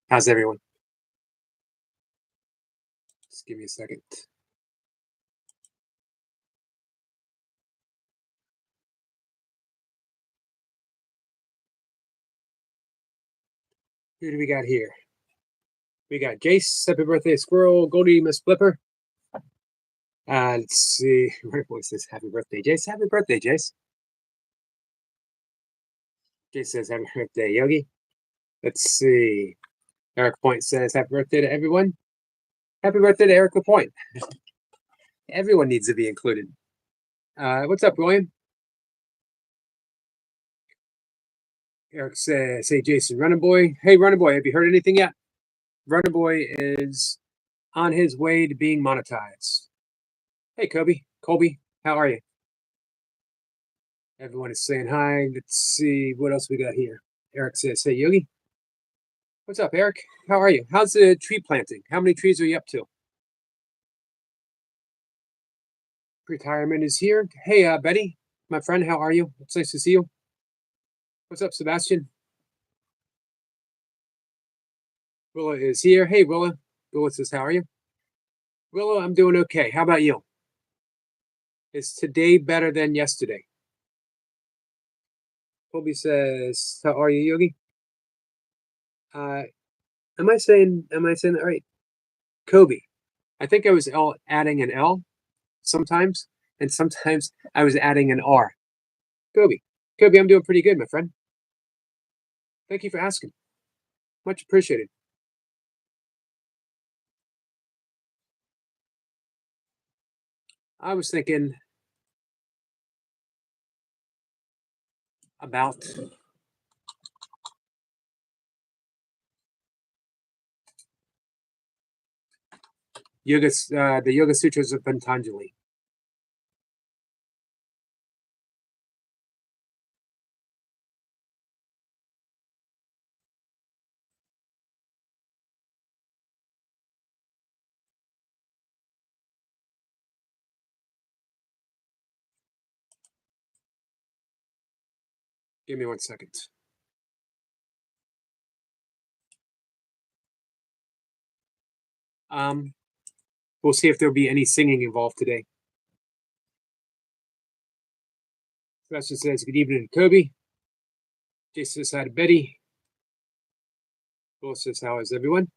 How's everyone? Just give me a second. Who do we got here? We got Jace. Happy birthday, Squirrel. Goldie, Miss Flipper. Let's see. What says happy birthday, Jace? Happy birthday, Jace. Jace says happy birthday, Yogi. Let's see. Eric Point says happy birthday to everyone. Happy birthday to Erica Point. Everyone needs to be included. What's up, William? Eric says, say Jason, Running Boy. Hey, Running Boy, have you heard anything yet? Running Boy is on his way to being monetized. Hey, Colby, how are you? Everyone is saying hi. Let's see what else we got here. Eric says, hey, Yogi. What's up, Eric? How are you? How's the tree planting? How many trees are you up to? Retirement is here. Hey, Betty, my friend, how are you? It's nice to see you. What's up, Sebastian? Willa is here. Hey, Willa. Willa says, how are you? Willa, I'm doing okay. How about you? Is today better than yesterday? Colby says, how are you, Yogi? Am I saying that right? Kobe. I think I was adding an L sometimes, and sometimes I was adding an R. Kobe, I'm doing pretty good, my friend. Thank you for asking. Much appreciated. I was thinking about the Yoga Sutras of Patanjali. Give me 1 second. We'll see if there'll be any singing involved today. Sebastian says, good evening to Kobe. Jason says hi to Betty. Will says, how is everyone?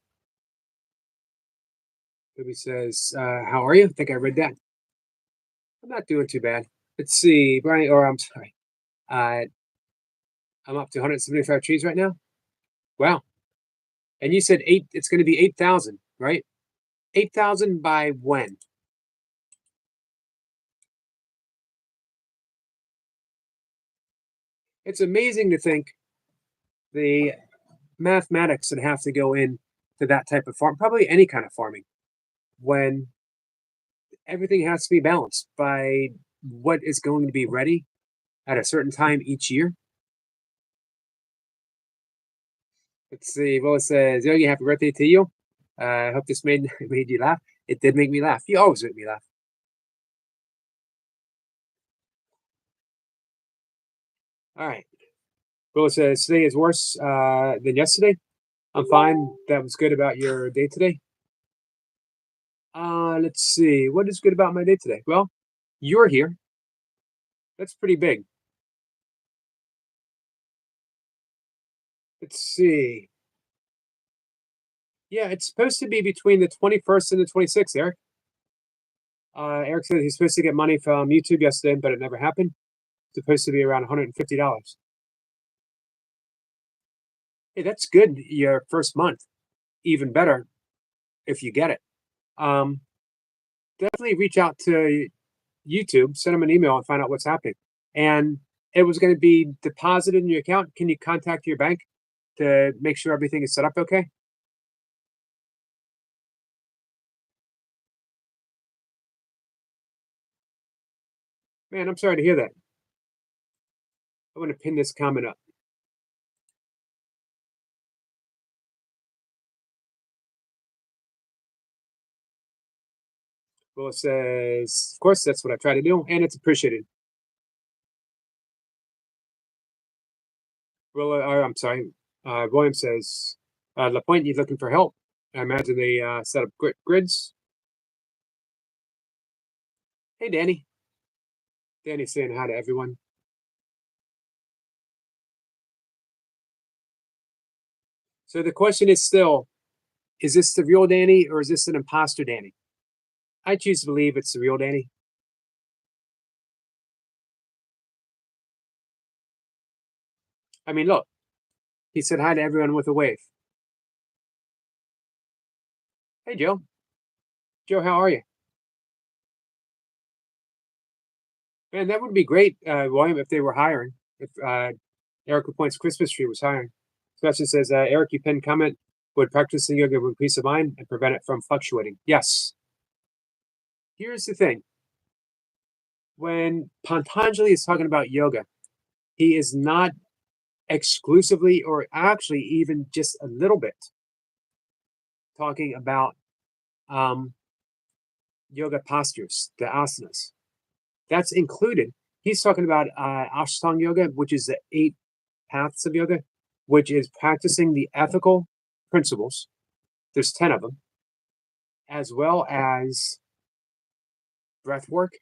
Kobe says, how are you? I think I read that. I'm not doing too bad. Let's see, Brian, or I'm sorry. I'm up to 175 trees right now. Wow. And you said it's going to be 8,000, right? 8,000 by when? It's amazing to think the mathematics that have to go in to that type of farm, probably any kind of farming, when everything has to be balanced by what is going to be ready at a certain time each year. Let's see. Well, it says, Yogi, happy birthday to you. I hope this made you laugh. It did make me laugh. You always make me laugh. All right. Well, it says today is worse than yesterday. I'm fine. That was good about your day today. Let's see. What is good about my day today? Well, you're here. That's pretty big. Let's see. Yeah, it's supposed to be between the 21st and the 26th, Eric. Eric said he's supposed to get money from YouTube yesterday, but it never happened. It's supposed to be around $150. Hey, that's good. Your first month, even better if you get it. Definitely reach out to YouTube, send them an email, and find out what's happening. And it was going to be deposited in your account. Can you contact your bank to make sure everything is set up okay? Man, I'm sorry to hear that. I'm going to pin this comment up. Well, it says, of course, that's what I try to do, and it's appreciated. Well, I'm sorry. William says, LaPointe, you looking for help? I imagine they set up grids. Hey, Danny. Danny's saying hi to everyone. So the question is still, is this the real Danny or is this an imposter Danny? I choose to believe it's the real Danny. I mean, look, he said hi to everyone with a wave. Hey, Joe. Joe, how are you? Man, that would be great, William, if they were hiring. If Eric LaPointe's Christmas tree was hiring. Sebastian says, Eric, you pinned comment, would practicing yoga bring peace of mind and prevent it from fluctuating? Yes. Here's the thing. When Patanjali is talking about yoga, he is not exclusively or actually even just a little bit talking about um, yoga postures, the asanas. That's included. He's talking about Ashtanga yoga, which is the 8 paths of yoga, which is practicing the ethical principles. There's 10 of them, as well as breath work,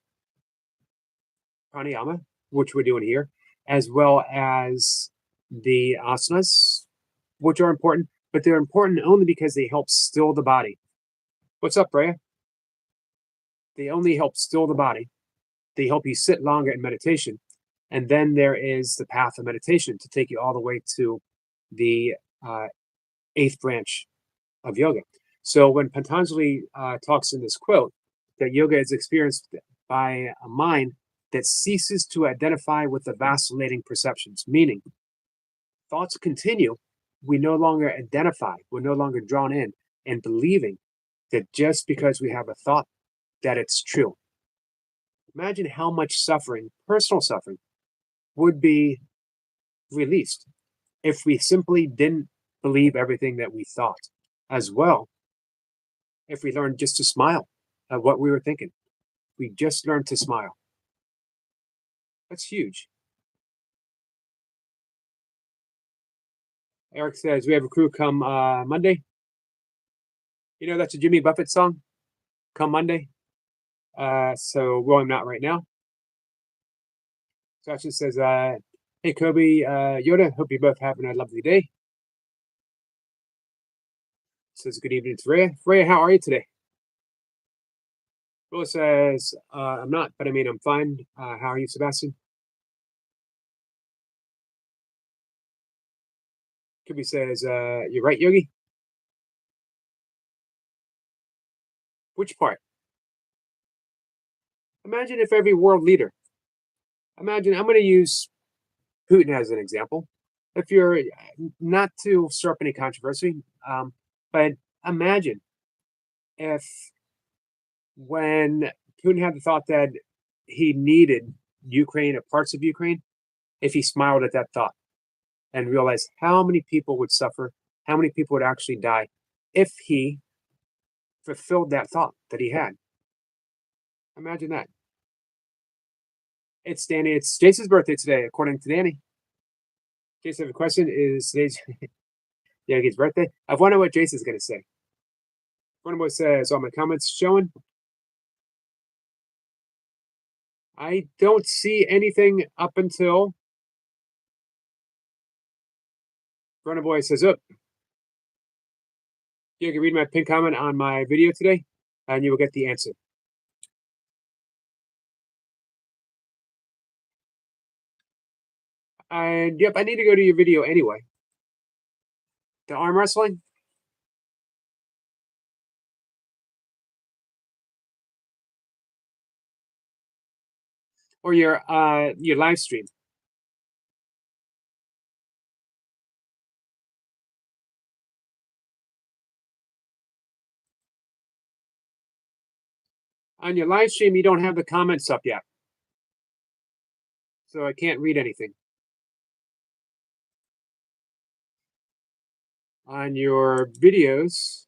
pranayama, which we're doing here, as well as the asanas, which are important, but they're important only because they help still the body. What's up, Rhea? They only help still the body. They help you sit longer in meditation. And then there is the path of meditation to take you all the way to the 8th branch of yoga. So when Patanjali talks in this quote that yoga is experienced by a mind that ceases to identify with the vacillating perceptions, meaning thoughts continue, we no longer identify, we're no longer drawn in and believing that just because we have a thought that it's true. Imagine how much suffering, personal suffering, would be released if we simply didn't believe everything that we thought. As well, if we learned just to smile at what we were thinking, we just learned to smile. That's huge. Eric says, we have a crew come Monday. You know, that's a Jimmy Buffett song, Come Monday. So rolling not right now. Sasha says, hey, Kobe, Yoda, hope you're both having a lovely day. Says, good evening to Rhea. Rhea, how are you today? Will says, I'm not, but I mean, I'm fine. How are you, Sebastian? Kobe says, you're right, Yogi. Which part? Imagine if every world leader, imagine, I'm going to use Putin as an example. If you're not to stir up any controversy, but imagine if when Putin had the thought that he needed Ukraine or parts of Ukraine, if he smiled at that thought and realized how many people would suffer, how many people would actually die if he fulfilled that thought that he had. Imagine that. It's Danny. It's Jason's birthday today, according to Danny. Jason, I have a question. Is today's Yogi's birthday? I wonder what Jason's going to say. One of us says, all my comments showing. I don't see anything up until Runner Boy says, oh, you can read my pinned comment on my video today, and you will get the answer. And yep, I need to go to your video anyway. The arm wrestling? Or your live stream? On your live stream, you don't have the comments up yet. So I can't read anything. On your videos,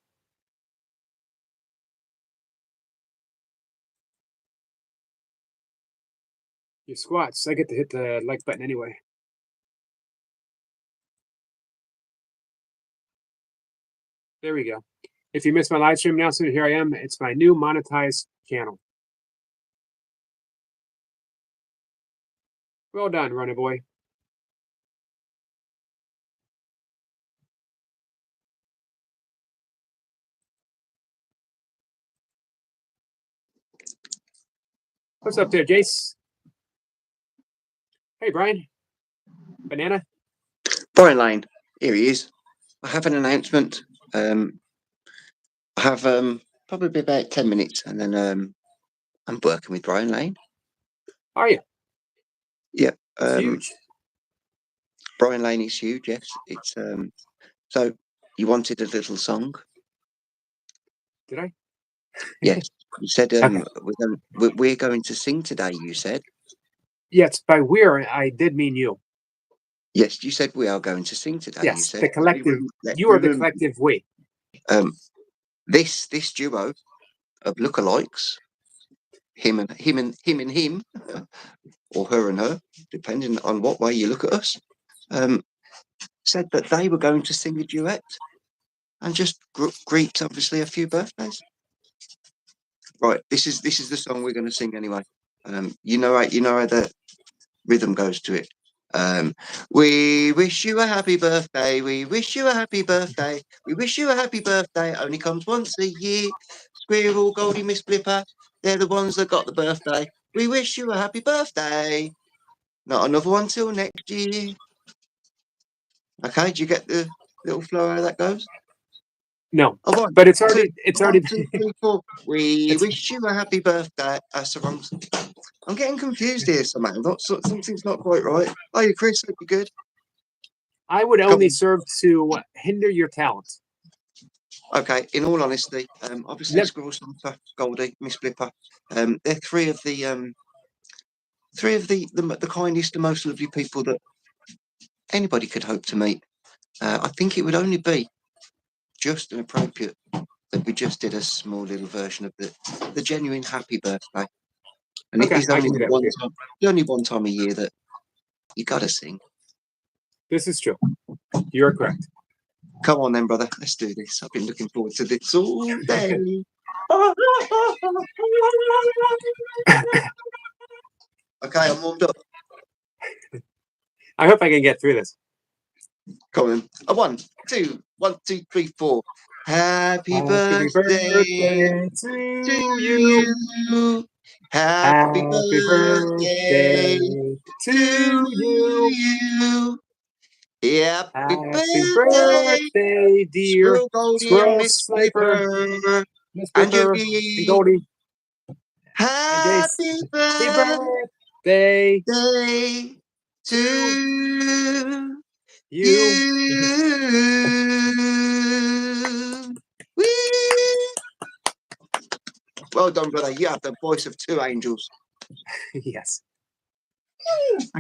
your squats, I get to hit the like button anyway. There we go. If you missed my live stream announcement, here I am. It's my new monetized channel. Well done, Runner Boy. What's up there, Jace? Hey, Brian. Banana. Brian Lane, here he is. I have an announcement. I have probably about 10 minutes, and then I'm working with Brian Lane. Are you? Yeah. It's huge. Brian Lane is huge. Yes, it's so you wanted a little song. Did I? Yes, you said Okay. we're going to sing today. You said Yes, by we're I did mean you. yes. You said we are going to sing today. Yes, You said the collective. Let You me are the remember. collective we. This duo of lookalikes, him and him, or her and her, depending on what way you look at us, said that they were going to sing a duet and just greet obviously a few birthdays. Right, this is the song we're going to sing anyway. You know how the rhythm goes to it. We wish you a happy birthday. We wish you a happy birthday. We wish you a happy birthday. Only comes once a year. Squirrel, Goldie, Miss Blipper, they're the ones that got the birthday. We wish you a happy birthday. Not another one till next year. Okay, do you get the little flow how that goes? No, Oh, one, but it's two, already. one, two, three, four. We It's, wish you a happy birthday. I'm getting confused here somehow. Something's not quite right. Oh, you, Chris, hope you're good. I would Come only on. serve to hinder your talent. Okay, in all honesty, obviously Yep. Squirrel Stomper, Goldie, Miss Blipper, they're three of the kindest and most lovely people that anybody could hope to meet. I think it would only be just and appropriate that we just did a small little version of the genuine happy birthday. And it Okay, is I only can do that with you. the only one time a year that you gotta sing. This is true. You're correct. Come on then, brother. Let's do this. I've been looking forward to this all day. Okay, I'm warmed up. I hope I can get through this. Come on. A 1, 2, 1, 2, 3, 4. Happy birthday to you. you. Happy birthday to to you. you. Happy Happy birthday, birthday, dear Squirrel Goldie and Squirrel Miss Sniper, Blipper Miss and Blipper, and Judy. Goldie, and Jace. Happy Happy birthday birthday to you. you. Whee! Well done, brother. You have the voice of two angels. Yes.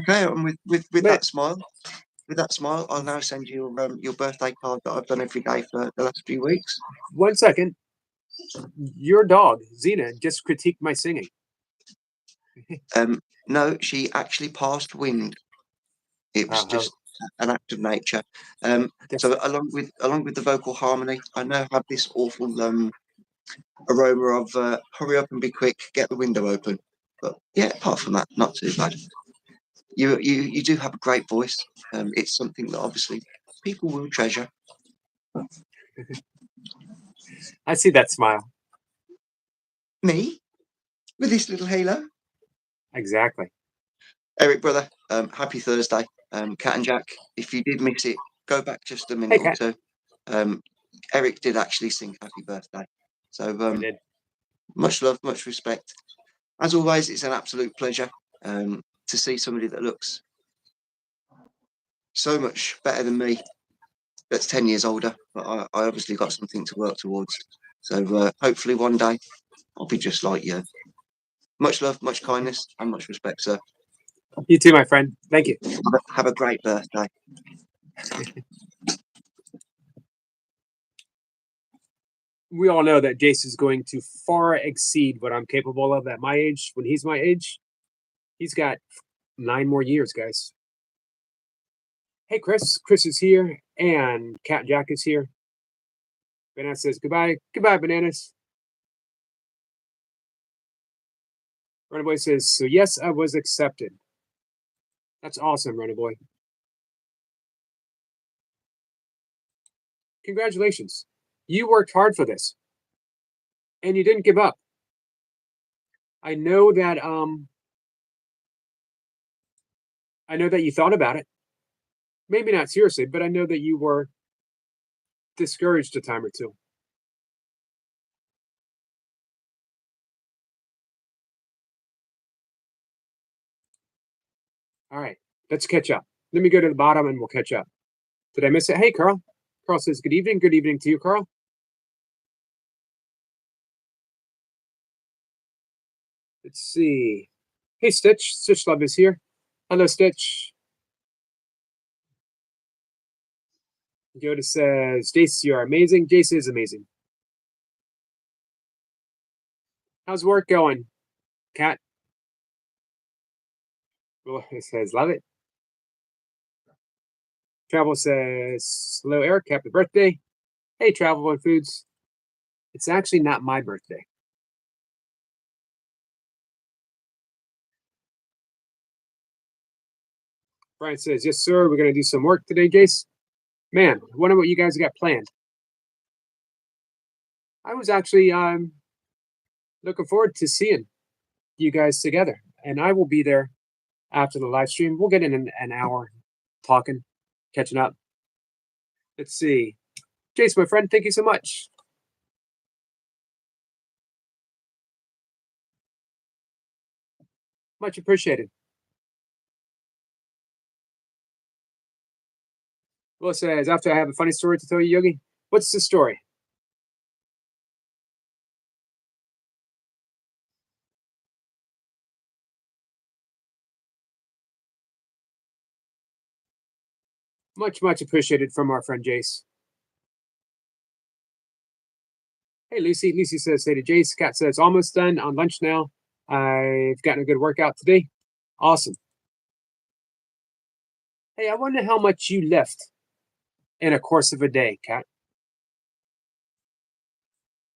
Okay, and with But- that smile, I'll now send you your birthday card that I've done every day for the last few weeks. 1 second. Your dog, Xena, just critiqued my singing. No, she actually passed wind. It was just an act of nature. So along with the vocal harmony, I now have this awful aroma of hurry up and be quick, get the window open. But yeah, apart from that, not too bad. You do have a great voice. It's something that obviously people will treasure. I see that smile. Me with this little halo. Exactly. Eric, brother, happy Thursday. Cat and Jack, if you did miss it, go back just a minute Hey, or two. Eric did actually sing happy birthday. So I did. much love, much respect. As always, it's an absolute pleasure to see somebody that looks so much better than me, that's 10 years older, but I obviously got something to work towards. So hopefully one day I'll be just like you. Much love, much kindness, and much respect, sir. You too, my friend. Thank you. Have a great birthday. We all know that Jace is going to far exceed what I'm capable of at my age. When he's my age, he's got 9 more years, guys. Hey, Chris. Chris is here, and Cat Jack is here. Banana says goodbye. Goodbye, Bananas. Runaway says, so yes, I was accepted. That's awesome, Runaway. Congratulations. You worked hard for this. And you didn't give up. I know that you thought about it. Maybe not seriously, but I know that you were discouraged a time or two. All right, let's catch up. Let me go to the bottom and we'll catch up. Did I miss it? Hey, Carl. Carl says, good evening. Good evening to you, Carl. Let's see. Hey, Stitch. Stitch Love is here. Hello, Stitch. Yoda says, Jace, you are amazing. Jace is amazing. How's work going, Kat? Well, it says, love it. Travel says, hello, Eric. Happy birthday. Hey, Travel and Foods. It's actually not my birthday. Brian says, yes, sir. We're going to do some work today, Jace. Man, I wonder what you guys got planned. I was actually looking forward to seeing you guys together. And I will be there after the live stream. We'll get in an hour talking, catching up. Let's see. Jace, my friend, thank you so much. Much appreciated. Will says, after I have a funny story to tell you, Yogi. What's the story? Much appreciated from our friend Jace. Hey, Lucy. Lucy says, hey to Jace. Kat says, almost done on lunch now. I've gotten a good workout today. Awesome. Hey, I wonder how much you lift in a course of a day, Kat.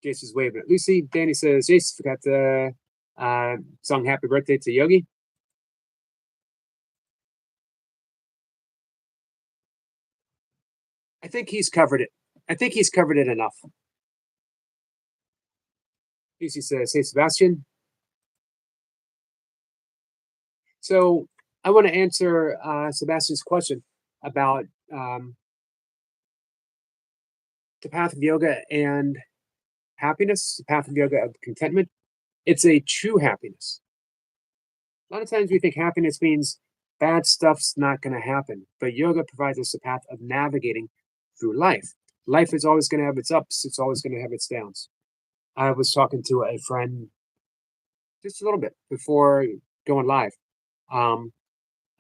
Jace is waving at Lucy. Danny says, Jace, forgot to song happy birthday to Yogi. I think he's covered it. I think he's covered it enough. Lucy says, hey, Sebastian. So I want to answer Sebastian's question about the path of yoga and happiness, the path of yoga of contentment. It's a true happiness. A lot of times we think happiness means bad stuff's not going to happen, but yoga provides us a path of navigating through life. Life is always going to have its ups, it's always going to have its downs. I was talking to a friend just a little bit before going live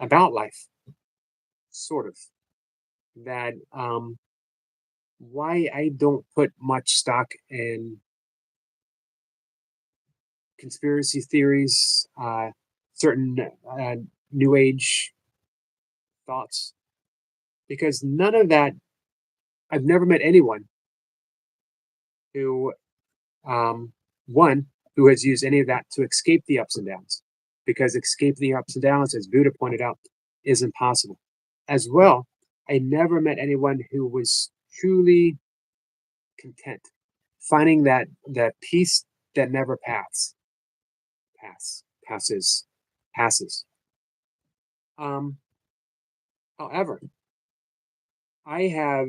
about life, sort of, that why I don't put much stock in conspiracy theories, certain new age thoughts, because none of that, I've never met anyone who, one, who has used any of that to escape the ups and downs, because escape the ups and downs, as Buddha pointed out, is impossible. As well, I never met anyone who was truly content, finding that peace that never passes. However, I have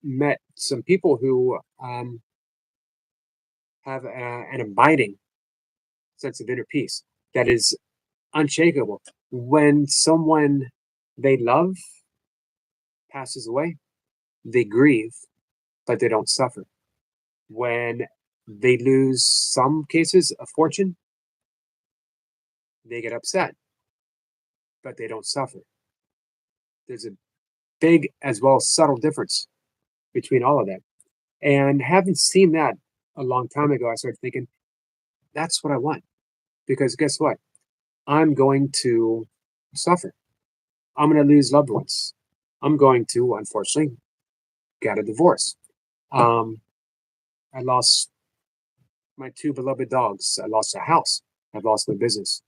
met some people who have an abiding sense of inner peace that is unshakable. When someone they love passes away, they grieve, but they don't suffer. When they lose, some cases, a fortune, they get upset, but they don't suffer. There's a big as well as subtle difference between all of that. And having seen that a long time ago, I started thinking, that's what I want. Because guess what? I'm going to suffer. I'm going to lose loved ones. I'm going to, unfortunately, get a divorce. I lost my two beloved dogs. I lost a house. I've lost my business.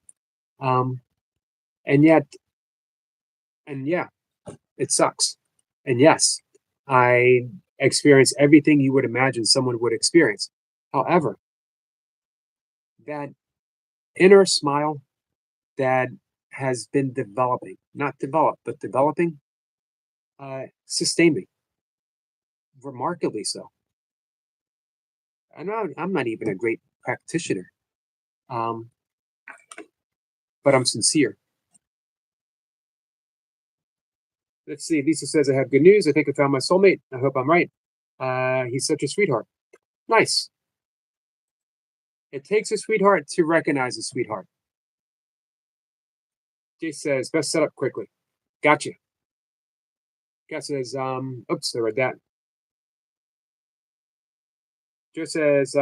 Um, and yet, and yeah, it sucks. And yes, I experience everything you would imagine someone would experience. However, that inner smile that has been developing, not developed, but developing, sustained me remarkably so. I'm not even a great practitioner, um, but I'm sincere. Let's see. Lisa says, I have good news. I think I found my soulmate. I hope I'm right. He's such a sweetheart. Nice. It takes a sweetheart to recognize a sweetheart. Jay says, best set up quickly. Gotcha. Kat says, oops, I read that. Joe says,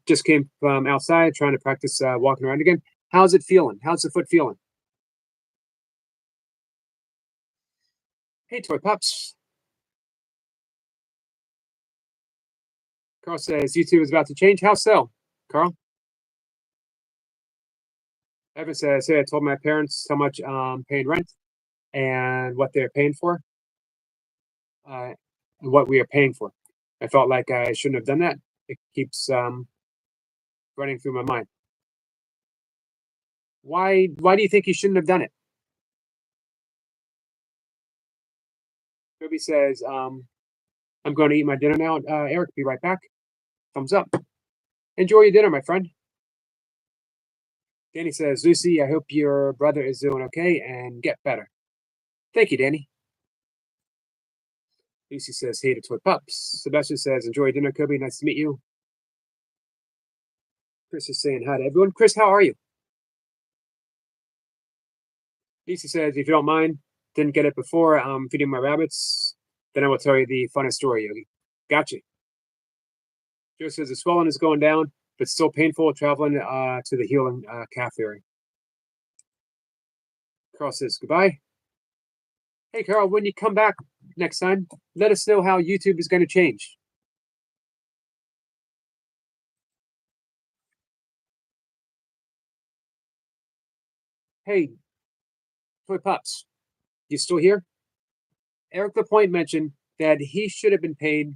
just came from outside trying to practice walking around again. How's it feeling? How's the foot feeling? Hey, toy pups. Carl says, YouTube is about to change. How so, Carl? Evan says, hey, I told my parents how much I'm paying rent and what they're paying for, and what we are paying for. I felt like I shouldn't have done that. It keeps running through my mind. Why do you think you shouldn't have done it? Toby says, I'm going to eat my dinner now. Eric, be right back. Thumbs up. Enjoy your dinner, my friend. Danny says, Lucy, I hope your brother is doing okay and get better. Thank you, Danny. Lucy says, hey to toy pups. Sebastian says, enjoy dinner, Kobe. Nice to meet you. Chris is saying hi to everyone. Chris, how are you? Lisa says, if you don't mind, didn't get it before. I'm feeding my rabbits. Then I will tell you the funnest story, Yogi. Gotcha. Joe says the swelling is going down, but still painful traveling to the healing calf area. Carl says goodbye. Hey, Carl, when you come back next time, let us know how YouTube is going to change. Hey, toy pups, you still here? Eric Lapointe mentioned that he should have been paid.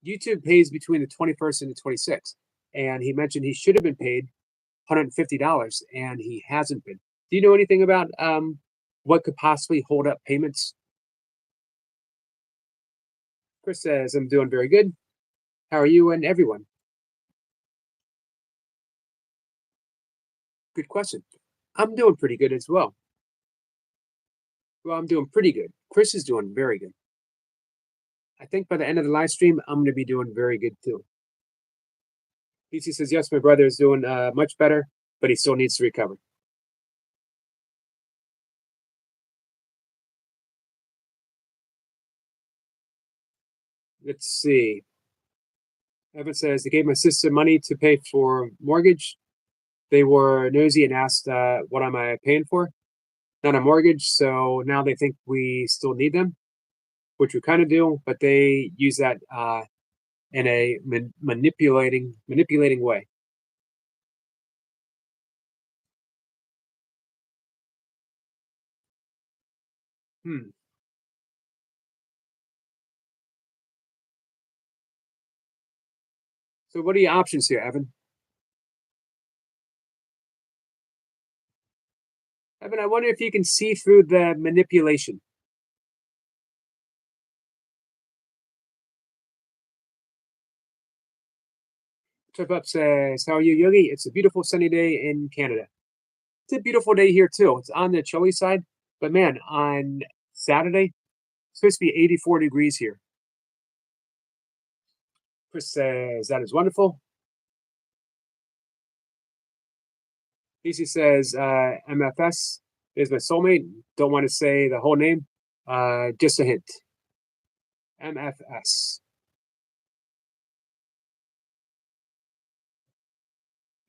YouTube pays between the 21st and the 26th, and he mentioned he should have been paid $150, and he hasn't been. Do you know anything about what could possibly hold up payments? Chris says, I'm doing very good. How are you and everyone? Good question. I'm doing pretty good as well. Well, I'm doing pretty good. Chris is doing very good. I think by the end of the live stream, I'm going to be doing very good too. PC says, yes, my brother is doing much better, but he still needs to recover. Let's see. Evan says, they gave my sister money to pay for mortgage. They were nosy and asked, what am I paying for? Not a mortgage. So now they think we still need them, which we kind of do, but they use that in a manipulating way. Hmm. So what are your options here, Evan? Evan, I wonder if you can see through the manipulation. Trip Up says, how are you, Yogi? It's a beautiful sunny day in Canada. It's a beautiful day here too. It's on the chilly side, but man, on Saturday, it's supposed to be 84 degrees here. Chris says, that is wonderful. DC says, MFS is my soulmate. Don't want to say the whole name. Just a hint. MFS.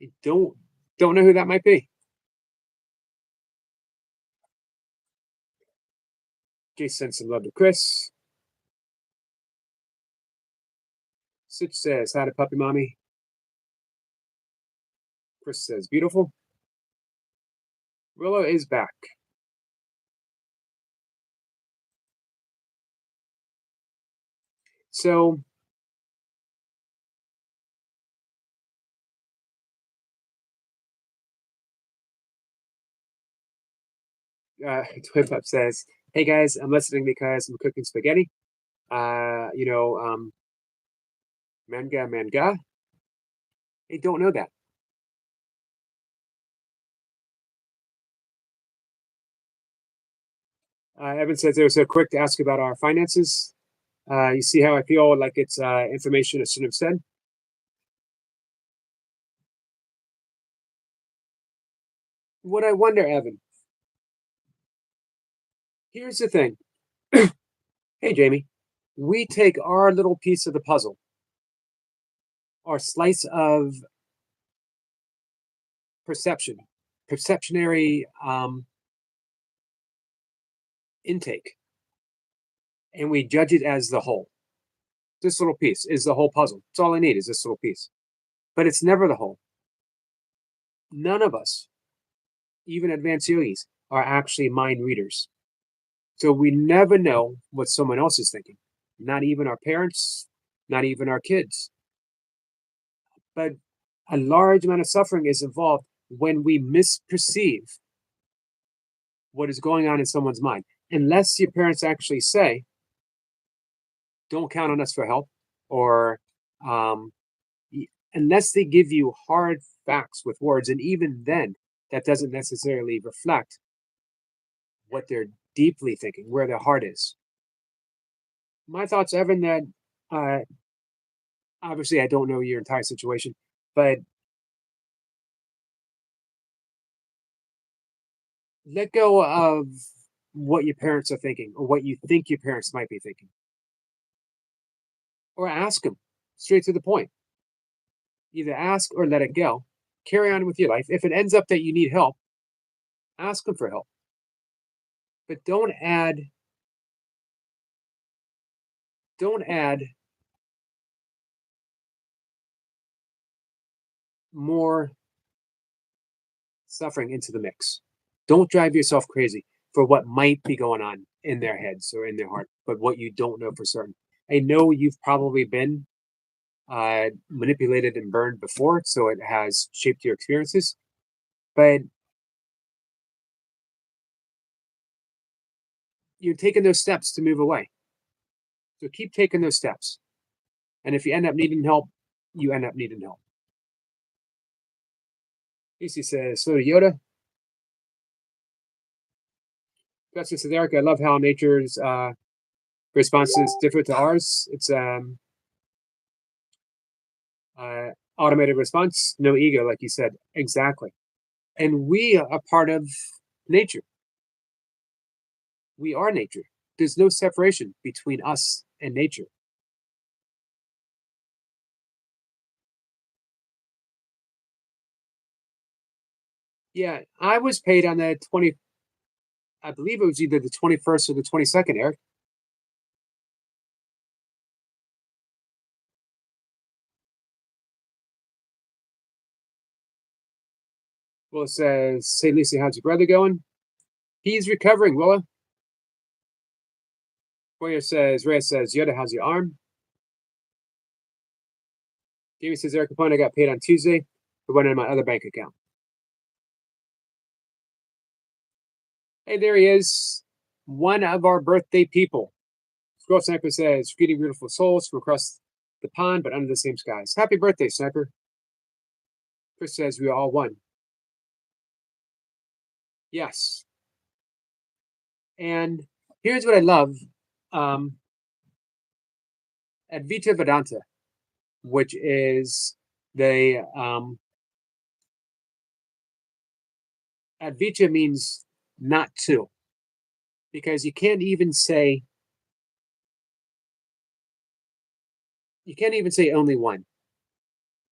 I don't know who that might be. Jason sent some love to Chris. Sitch says, hi to puppy mommy. Chris says, beautiful. Willow is back. So Twin Pup says, hey guys, I'm listening because I'm cooking spaghetti. Manga. I don't know that. Evan says it was so quick to ask about our finances. You see how I feel like it's information I shouldn't have said? What I wonder, Evan, here's the thing. Hey, Jamie, we take our little piece of the puzzle, our slice of perceptionary intake, and we judge it as the whole. This little piece is the whole puzzle. It's all I need is this little piece. But it's never the whole. None of us, even advanced yogis, are actually mind readers. So we never know what someone else is thinking. Not even our parents, not even our kids. But a large amount of suffering is involved when we misperceive what is going on in someone's mind. Unless your parents actually say, don't count on us for help, or um, unless they give you hard facts with words, and even then, that doesn't necessarily reflect what they're deeply thinking, where their heart is. My thoughts, Evan, that uh, obviously I don't know your entire situation, but let go of what your parents are thinking or what you think your parents might be thinking, or ask them straight to the point. Either ask or let it go. Carry on with your life. If it ends up that you need help, ask them for help. But don't add more suffering into the mix. Don't drive yourself crazy for what might be going on in their heads or in their heart, but what you don't know for certain. I know you've probably been manipulated and burned before, so it has shaped your experiences. But you're taking those steps to move away. So keep taking those steps. And if you end up needing help, you end up needing help. Lucy says, so Yoda. Justin says, Eric, I love how nature's response is different to ours. It's automated response, no ego, like you said. Exactly. And we are part of nature. We are nature. There's no separation between us and nature. Yeah, I was paid on the 20, I believe it was either the 21st or the 22nd, Eric. Well, it says, hey, Lucy, how's your brother going? He's recovering, Willa. Reyes says, Yoda, how's your arm? Jamie says, Eric Capone, I got paid on Tuesday. It went in my other bank account. Hey, there he is. One of our birthday people. Squirrel Sniper says, greeting beautiful souls from across the pond, but under the same skies. Happy birthday, Sniper. Chris says, we are all one. Yes. And here's what I love. Advaita Vedanta, which is the Advaita means not to, because you can't even say only one,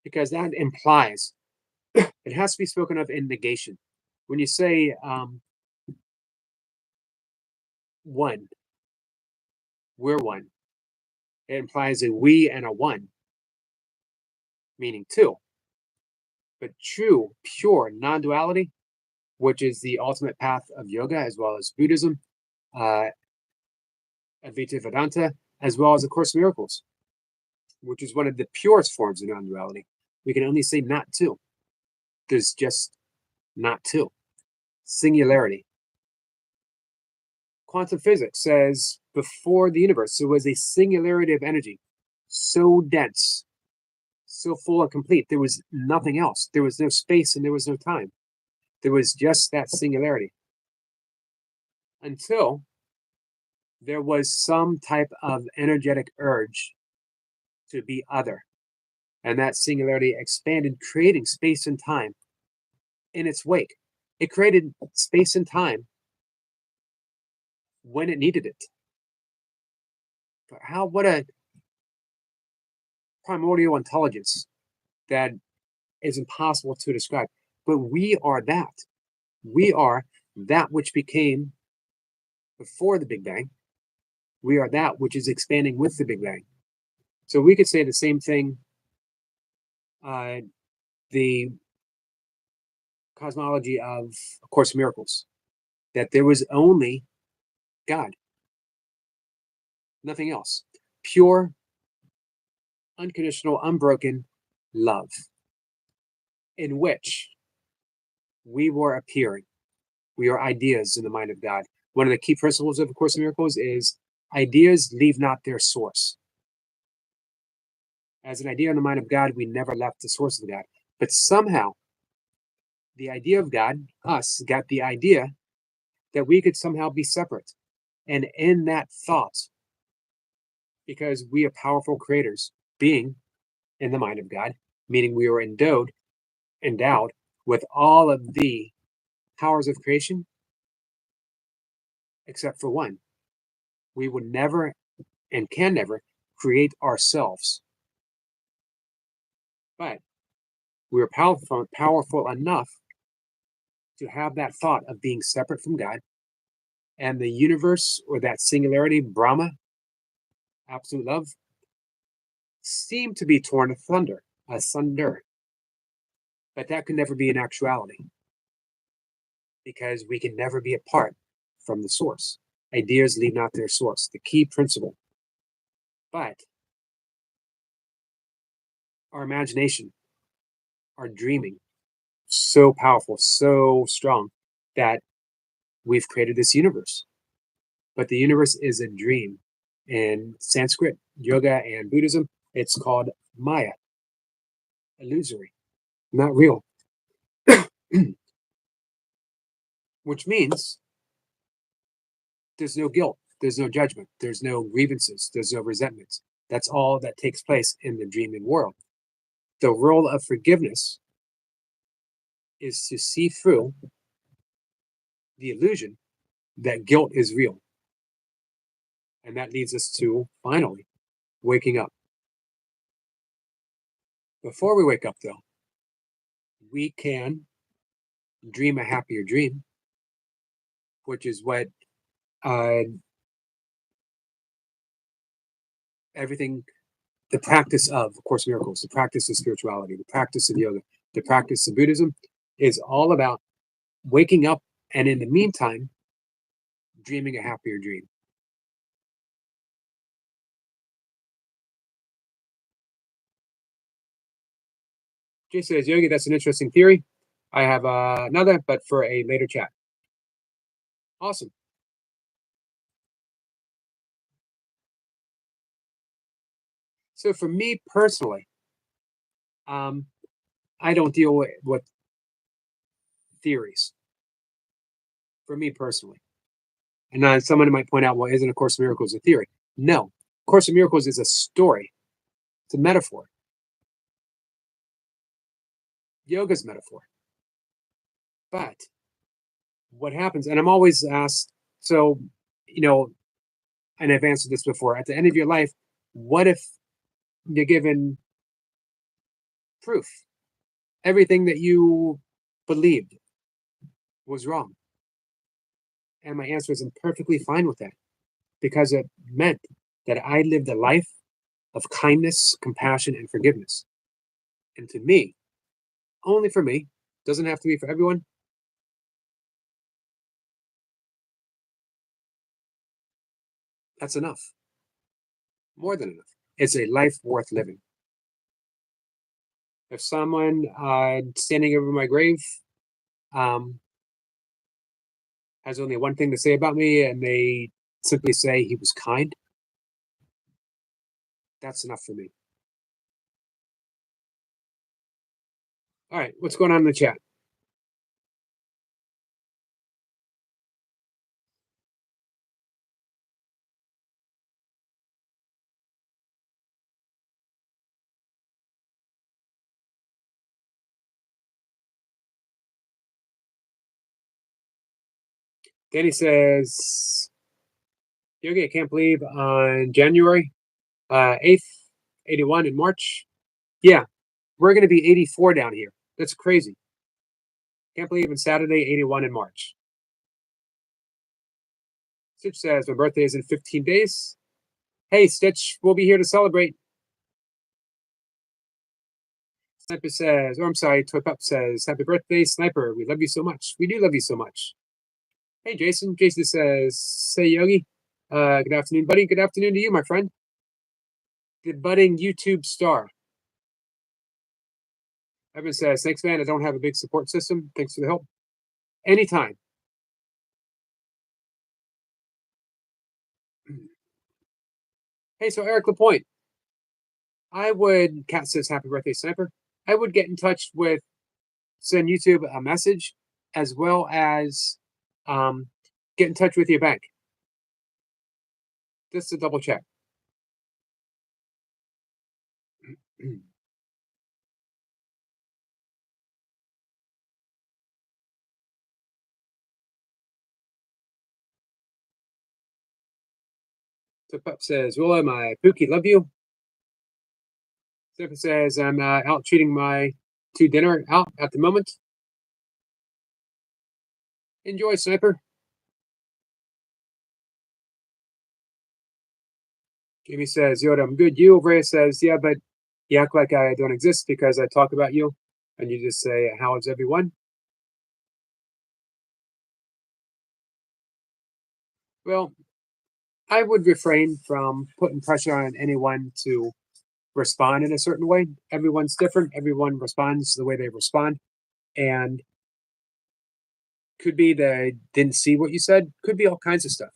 because that implies it has to be spoken of in negation. When you say one, we're one, it implies a we and a one. meaning two. But true, pure non-duality, which is the ultimate path of yoga as well as Buddhism, uh, Advaita Vedanta, as well as A Course in Miracles, which is one of the purest forms of non-duality. We can only say not two. There's just not two. Singularity. Quantum physics says before the universe, there was a singularity of energy so dense, so full and complete. There was nothing else. There was no space and there was no time. There was just that singularity. Until there was some type of energetic urge to be other. And that singularity expanded, creating space and time in its wake. It created space and time when it needed it. But what a primordial intelligence that is impossible to describe. But we are that. We are that which became before the Big Bang. We are that which is expanding with the Big Bang. So we could say the same thing. The cosmology of A Course in Miracles, that there was only God, nothing else. Pure, unconditional, unbroken love, in which we were appearing. We are ideas in the mind of God. One of the key principles of A Course in Miracles is ideas leave not their source. As an idea in the mind of God, we never left the source of God. But somehow, the idea of God, us, got the idea that we could somehow be separate. And in that thought, because we are powerful creators, being in the mind of God, meaning we were endowed with all of the powers of creation, except for one. We would never and can never create ourselves. But we are powerful enough to have that thought of being separate from God, and the universe, or that singularity, Brahma, absolute love, seem to be torn asunder. But that could never be an actuality, because we can never be apart from the source. Ideas leave not their source, the key principle. But our imagination, our dreaming, so powerful, so strong, that we've created this universe. But the universe is a dream. In Sanskrit, yoga, and Buddhism, it's called Maya, illusory, not real. Which means there's no guilt, there's no judgment, there's no grievances, there's no resentments. That's all that takes place in the dreaming world. The role of forgiveness is to see through the illusion that guilt is real. And that leads us to finally waking up. Before we wake up, though, we can dream a happier dream, which is what everything, the practice of Course in Miracles, the practice of spirituality, the practice of yoga, the practice of Buddhism is all about waking up, and in the meantime, dreaming a happier dream. Jay says, Yogi, that's an interesting theory. I have another, but for a later chat. Awesome. So for me personally, I don't deal with theories. For me personally. And now someone might point out, well, isn't A Course in Miracles a theory? No. Course in Miracles is a story. It's a metaphor. Yoga's metaphor. But what happens, and I'm always asked, so, and I've answered this before, at the end of your life, what if you're given proof? Everything that you believed was wrong. And my answer is, I'm perfectly fine with that, because it meant that I lived a life of kindness, compassion, and forgiveness. And to me, only for me, doesn't have to be for everyone. That's enough. More than enough. It's a life worth living. If someone standing over my grave um, has only one thing to say about me and they simply say he was kind, that's enough for me. All right, what's going on in the chat? Danny says, Yogi, I can't believe on January 8th, 81 in March. Yeah, we're going to be 84 down here. That's crazy. Can't believe on Saturday, 81 in March. Stitch says, my birthday is in 15 days. Hey, Stitch, we'll be here to celebrate. Sniper says, or I'm sorry, Toy Pup says, happy birthday, Sniper. We love you so much. We do love you so much. Hey, Jason. Jason says, say, Yogi. Good afternoon, buddy. Good afternoon to you, my friend. The budding YouTube star. Evan says, thanks, man. I don't have a big support system. Thanks for the help. Anytime. Hey, so Eric Lapointe. I would, Cat says, happy birthday, Sniper. I would get in touch with, send YouTube a message, as well as get in touch with your bank. Just to double check. So Pup says, Willa, my Pookie, love you. Stephen says, I'm out treating my to dinner out at the moment. Enjoy, Sniper. Jamie says, Yoda, I'm good. You, Rhea says, yeah, but you act like I don't exist because I talk about you. And you just say, how is everyone? Well, I would refrain from putting pressure on anyone to respond in a certain way. Everyone's different. Everyone responds the way they respond. And could be they didn't see what you said. Could be all kinds of stuff.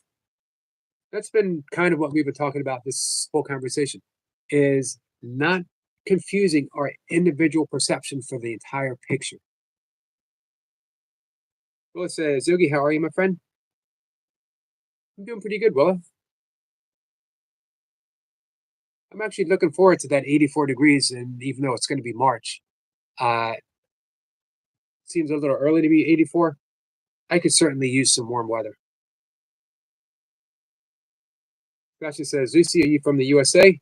That's been kind of what we've been talking about this whole conversation, is not confusing our individual perception for the entire picture. Willa says, Yogi, how are you, my friend? I'm doing pretty good, Willa. I'm actually looking forward to that 84 degrees, and even though it's going to be March, seems a little early to be 84. I could certainly use some warm weather. Sebastian says, Lucy, are you from the USA?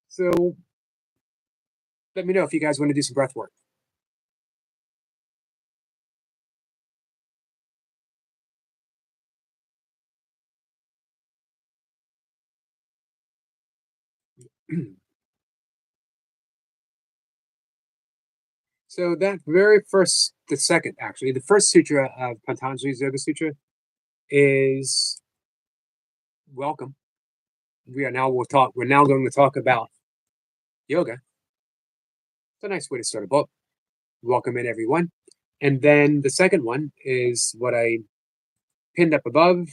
So let me know if you guys want to do some breath work. So that very first, the first sutra of Patanjali's Yoga Sutra is welcome. We're now going to talk about yoga. It's a nice way to start a book. Welcome in, everyone. And then the second one is what I pinned up above,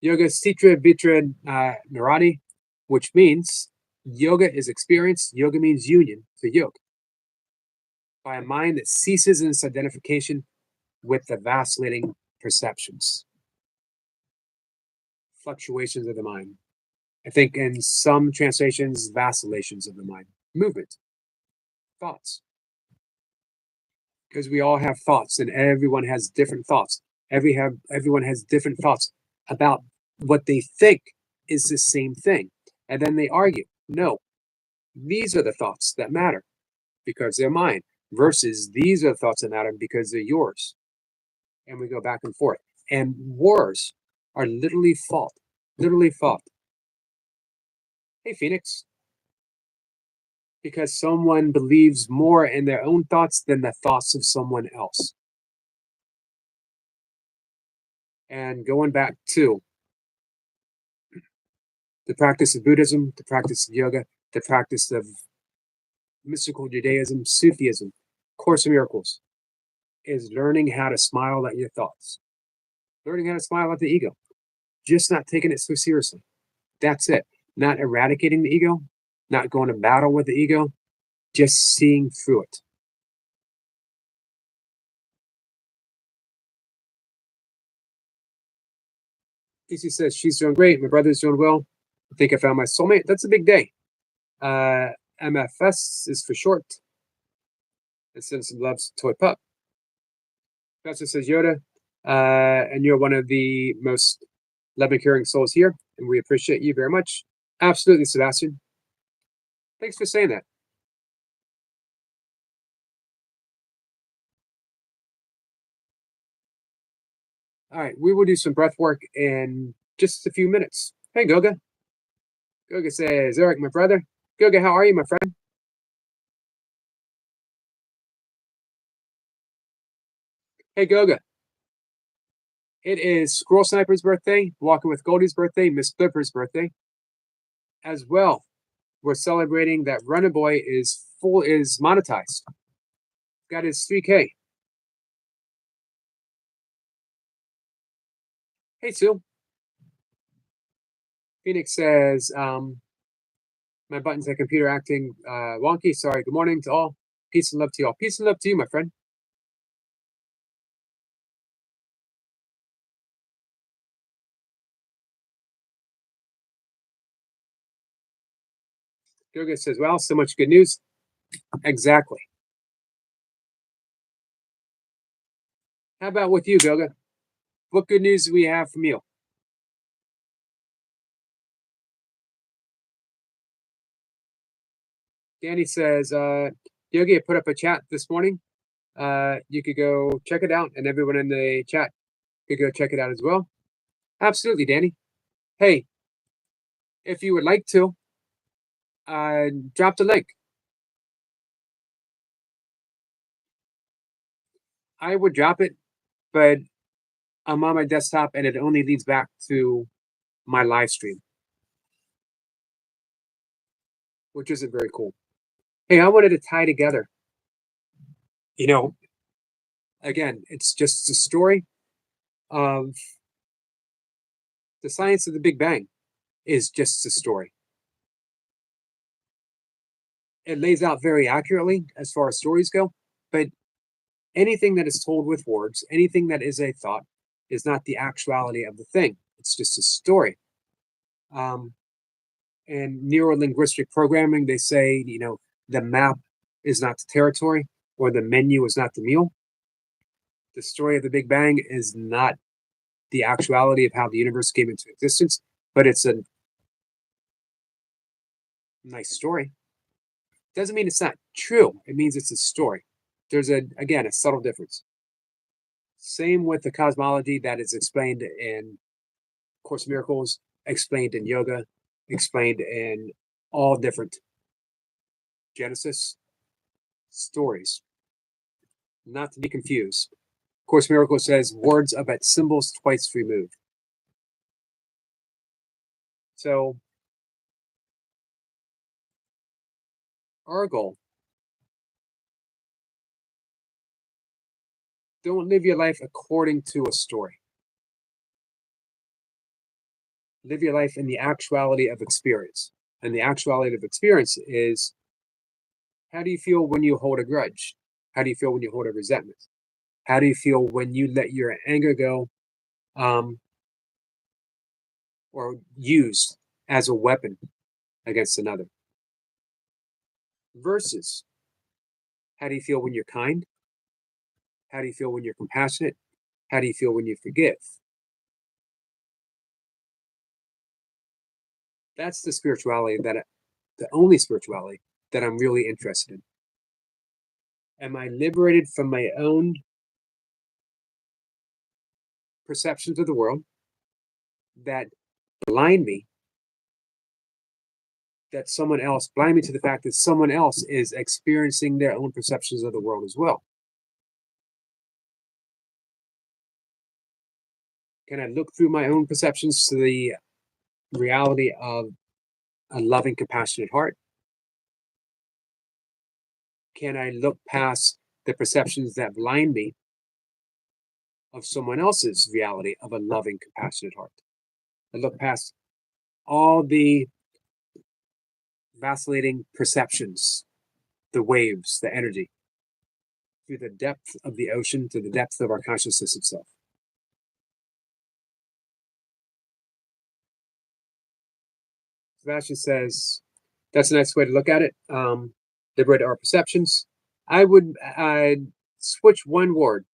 Yoga Sitra Vitra Narati, which means yoga is experience. Yoga means union to yoga. By a mind that ceases in its identification with the vacillating perceptions, fluctuations of the mind. I think in some translations, vacillations of the mind, movement, thoughts. Because we all have thoughts, and everyone has different thoughts. Everyone has different thoughts about what they think is the same thing. And then they argue, no, these are the thoughts that matter because they're mine, versus these are the thoughts that matter because they're yours. And we go back and forth. And wars are literally fought literally fought. Hey, Phoenix. Because someone believes more in their own thoughts than the thoughts of someone else. And going back to the practice of Buddhism, the practice of yoga, the practice of mystical Judaism, Sufism, Course in Miracles, is learning how to smile at your thoughts, learning how to smile at the ego, just not taking it so seriously. That's it. Not eradicating the ego, not going to battle with the ego, just seeing through it. Casey says she's doing great. My brother's doing well. I think I found my soulmate. That's a big day. MFS is for short. And sends some loves to Toy Pup. Professor says Yoda, and you're one of the most loving, caring souls here, and we appreciate you very much. Absolutely, Sebastian. Thanks for saying that. All right, we will do some breath work in just a few minutes. Hey, Goga. Goga says, Eric, my brother. Goga, how are you, my friend? Hey, Goga. It is Squirrel Sniper's birthday, Walking with Goldie's birthday, Miss Flipper's birthday. As well, we're celebrating that Running Boy is monetized. Got his 3K. Hey, Sue. Phoenix says, my buttons at computer acting wonky. Sorry. Good morning to all. Peace and love to you all. Peace and love to you, my friend. Goga says, well, so much good news. Exactly. How about with you, Goga? What good news do we have from you? Danny says, Yogi, I put up a chat this morning. You could go check it out, and everyone in the chat could go check it out as well. Absolutely, Danny. Hey, if you would like to, drop the link. I would drop it, but I'm on my desktop and it only leads back to my live stream, which isn't very cool. Hey, I wanted to tie together, again, it's just a story of the science of the Big Bang is just a story. It lays out very accurately as far as stories go, but anything that is told with words, anything that is a thought, is not the actuality of the thing. It's just a story. And neuro-linguistic programming, they say, the map is not the territory, or the menu is not the meal. The story of the Big Bang is not the actuality of how the universe came into existence, but it's a nice story. Doesn't mean it's not true. It means it's a story. There's again a subtle difference. Same with the cosmology that is explained in Course in Miracles, explained in yoga, explained in all different Genesis stories. Not to be confused. Course in Miracles says words are but symbols twice removed. So our goal, don't live your life according to a story. Live your life in the actuality of experience. And the actuality of experience is, how do you feel when you hold a grudge? How do you feel when you hold a resentment? How do you feel when you let your anger go, or used as a weapon against another? Versus, how do you feel when you're kind? How do you feel when you're compassionate? How do you feel when you forgive? That's the spirituality the only spirituality that I'm really interested in. Am I liberated from my own perceptions of the world that blind me that someone else, blind me to the fact that someone else is experiencing their own perceptions of the world as well? Can I look through my own perceptions to the reality of a loving, compassionate heart? Can I look past the perceptions that blind me of someone else's reality of a loving, compassionate heart? I look past all the vacillating perceptions, the waves, the energy, through the depth of the ocean, to the depth of our consciousness itself. Sebastian says, that's a nice way to look at it. Liberate our perceptions. I would switch one word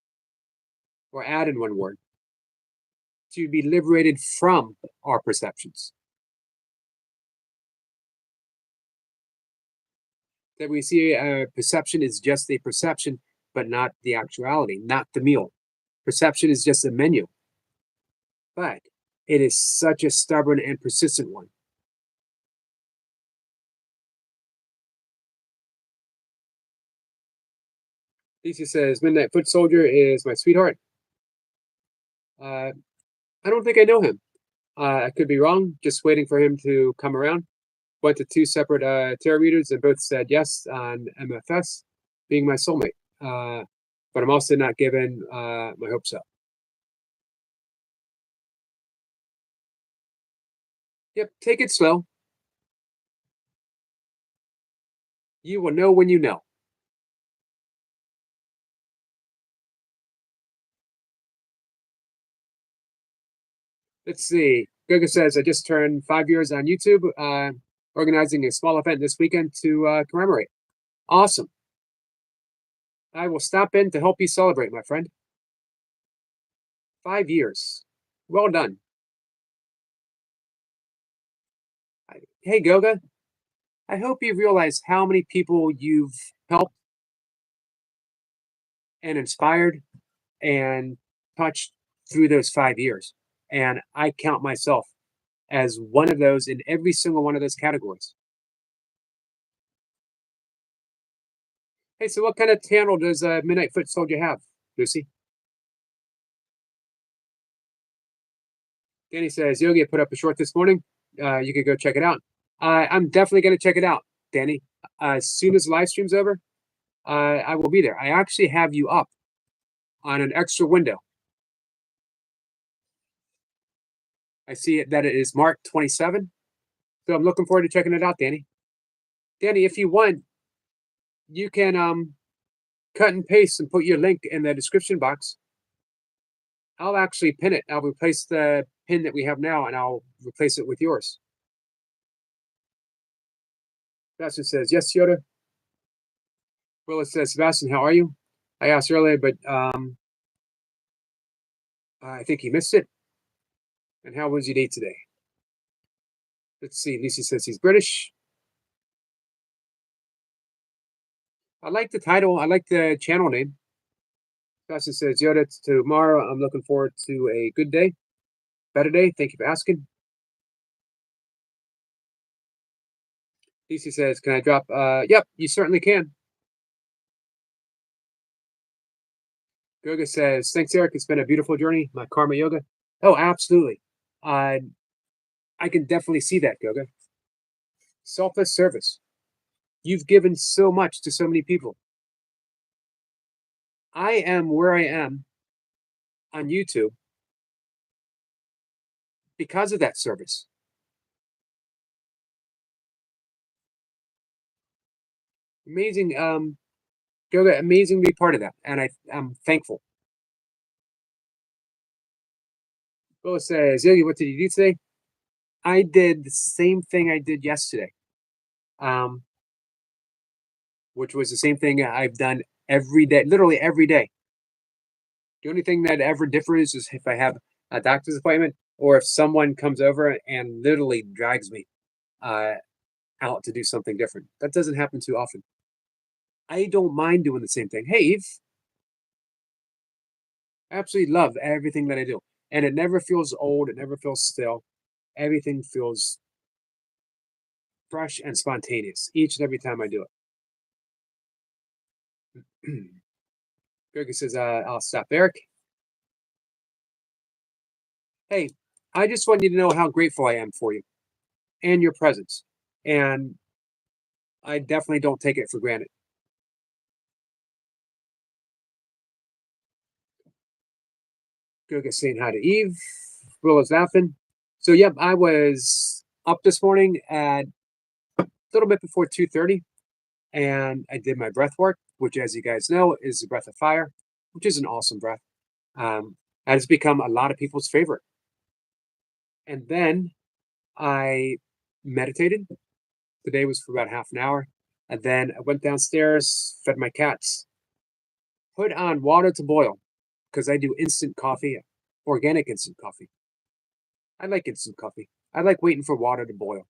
or add in one word to be liberated from our perceptions. That we see a perception is just a perception, but not the actuality, not the meal. Perception is just a menu, but it is such a stubborn and persistent one. Lisa says, Midnight Foot Soldier is my sweetheart. I don't think I know him. I could be wrong, just waiting for him to come around. Went to two separate tarot readers and both said yes on MFS, being my soulmate. But I'm also not giving my hopes up. Yep, take it slow. You will know when you know. Let's see. Goga says, I just turned 5 years on YouTube, organizing a small event this weekend to commemorate. Awesome. I will stop in to help you celebrate, my friend. 5 years. Well done. Hey, Goga, I hope you realize how many people you've helped and inspired and touched through those 5 years. And I count myself as one of those in every single one of those categories. Hey, so what kind of channel does Midnight Foot Soldier have, Lucy? Danny says, Yogi, I put up a short this morning. You could go check it out. I'm definitely going to check it out, Danny. As soon as the live stream's over, I will be there. I actually have you up on an extra window. I see that it is marked 27. So I'm looking forward to checking it out, Danny. Danny, if you want, you can cut and paste and put your link in the description box. I'll actually pin it. I'll replace the pin that we have now, and I'll replace it with yours. Sebastian says, yes, Yoda. Willis says, Sebastian, how are you? I asked earlier, but I think he missed it. And how was your day today? Let's see. Lucy says he's British. I like the title. I like the channel name. Sebastian says, Yoda, tomorrow I'm looking forward to a good day. Better day. Thank you for asking. Lucy says, can I drop? Yep, you certainly can. Goga says, thanks, Eric. It's been a beautiful journey. My karma yoga. Oh, absolutely. I can definitely see that, Goga. Selfless service. You've given so much to so many people. I am where I am on YouTube because of that service. Amazing, Goga, amazing to be part of that. And I'm thankful. Goga says, Yogi, what did you do today? I did the same thing I did yesterday. Which was the same thing I've done every day, literally every day. The only thing that ever differs is if I have a doctor's appointment or if someone comes over and literally drags me out to do something different. That doesn't happen too often. I don't mind doing the same thing. Hey, Eve, I absolutely love everything that I do. And it never feels old. It never feels stale. everything feels fresh and spontaneous each and every time I do it. Gurgi says, I'll stop. Eric, hey, I just want you to know how grateful I am for you and your presence. And I definitely don't take it for granted. Gurgi's saying hi to Eve. Willow's laughing. So, yep, I was up this morning at a little bit before 2:30, and I did my breath work, which, as you guys know, is the breath of fire, which is an awesome breath. And it's become a lot of people's favorite. And then I meditated. Today was for about half an hour. And then I went downstairs, fed my cats, put on water to boil because I do instant coffee, organic instant coffee. I like instant coffee. I like waiting for water to boil.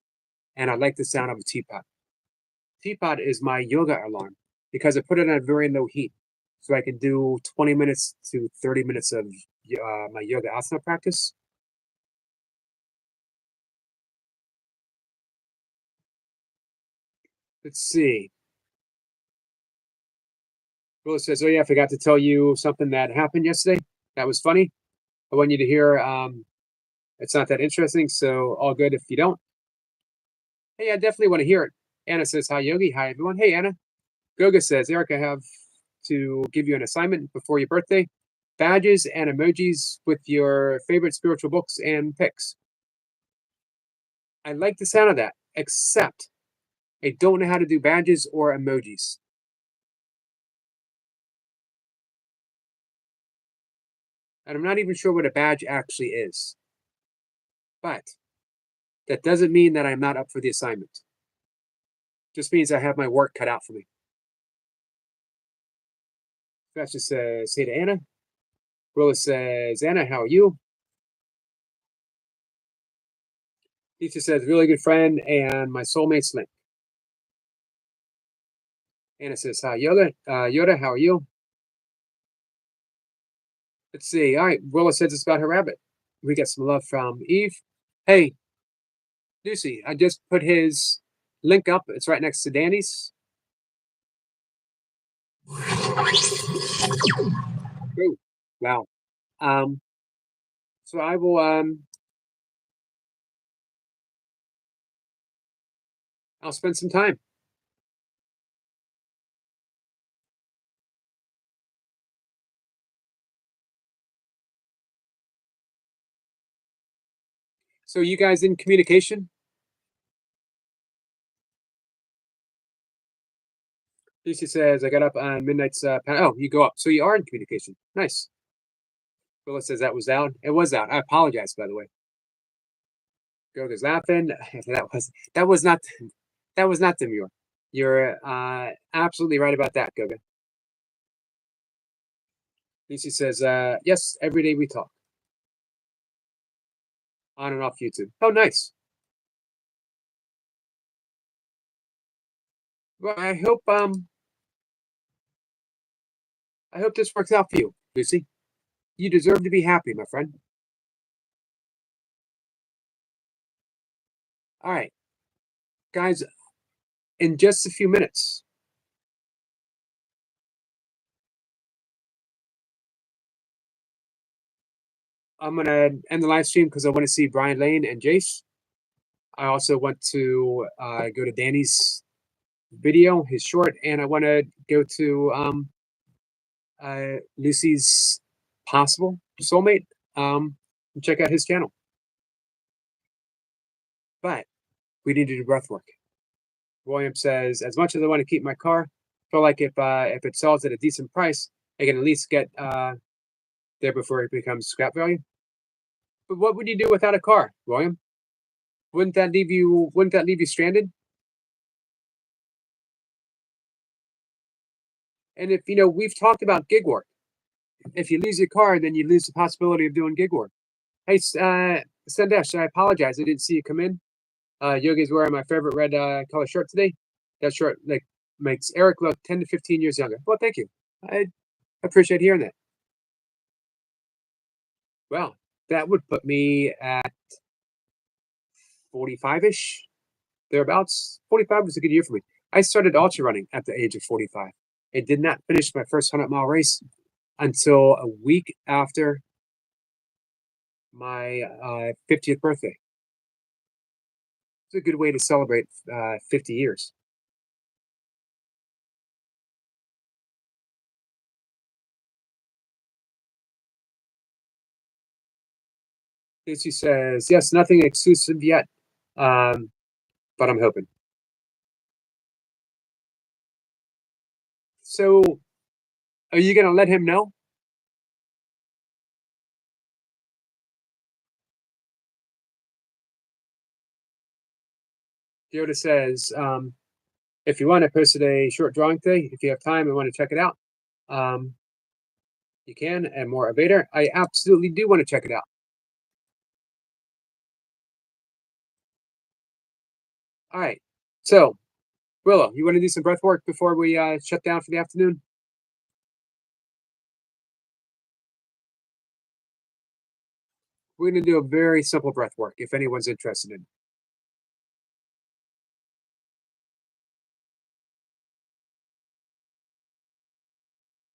And I like the sound of a teapot. Teapot is my yoga alarm because I put it on a very low heat. So I can do 20 minutes to 30 minutes of my yoga asana practice. Let's see. Willa says, "Oh yeah, I forgot to tell you something that happened yesterday. That was funny. I want you to hear. It's not that interesting, so all good if you don't. Hey, I definitely want to hear it." Anna says, "Hi Yogi, hi everyone. Hey Anna." Goga says, "Eric, I have to give you an assignment before your birthday. Badges and emojis with your favorite spiritual books and picks." I like the sound of that, except I don't know how to do badges or emojis. And I'm not even sure what a badge actually is. But that doesn't mean that I'm not up for the assignment. Just means I have my work cut out for me. That's just say to Anna. Willa says, "Anna, how are you?" Lisa says, "Really good friend and my soulmate's Link." Anna says, "Hi, Yoda. Yoda, how are you?" Let's see. All right. Willa says it's about her rabbit. We get some love from Eve. Hey, Lucy, I just put his link up. It's right next to Danny's. Ooh, wow. So I will I'll spend some time. So you guys in communication? Lucy says, "I got up on midnight's oh, you go up. So you are in communication. Nice." Willa says that was out. It was out. I apologize, by the way. Goga's laughing. That was not demure. You're absolutely right about that, Goga. Lucy says, "Yes, every day we talk on and off YouTube." Oh, nice. Well, I hope this works out for you, Lucy. You deserve to be happy, my friend. All right, guys. In just a few minutes, I'm gonna end the live stream because I want to see Brian Lane and Jace. I also want to go to Danny's video, his short, and I want to go to Lucy's possible soulmate and check out his channel. But we need to do breath work. William says, "As much as I want to keep my car, I feel like if it sells at a decent price, I can at least get there before it becomes scrap value." But what would you do without a car, William? Wouldn't that leave you stranded? And if we've talked about gig work. If you lose your car, then you lose the possibility of doing gig work. Hey, Sandesh, I apologize. I didn't see you come in. Yogi's wearing my favorite red color shirt today. That shirt makes Eric look 10 to 15 years younger. Well, thank you. I appreciate hearing that. Well, that would put me at 45-ish, thereabouts. 45 was a good year for me. I started ultra running at the age of 45. I did not finish my first 100-mile race until a week after my 50th birthday. It's a good way to celebrate 50 years. Casey says, yes, nothing exclusive yet, but I'm hoping. So, are you going to let him know? Yoda says, if you want, I posted a short drawing today. If you have time and want to check it out, you can. And more Vader, I absolutely do want to check it out. All right. So, Willow, you want to do some breath work before we shut down for the afternoon? We're going to do a very simple breath work if anyone's interested in it.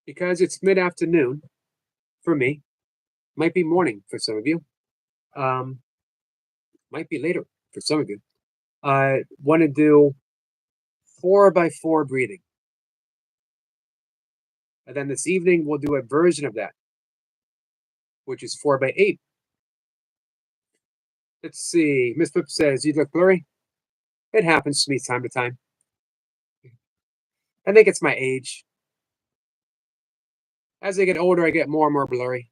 Because it's mid-afternoon for me, might be morning for some of you, might be later for some of you. I want to do 4x4 breathing. And then this evening, we'll do a version of that, which is 4x8. Let's see. Miss Flip says, you look blurry. It happens to me time to time. I think it's my age. As I get older, I get more and more blurry.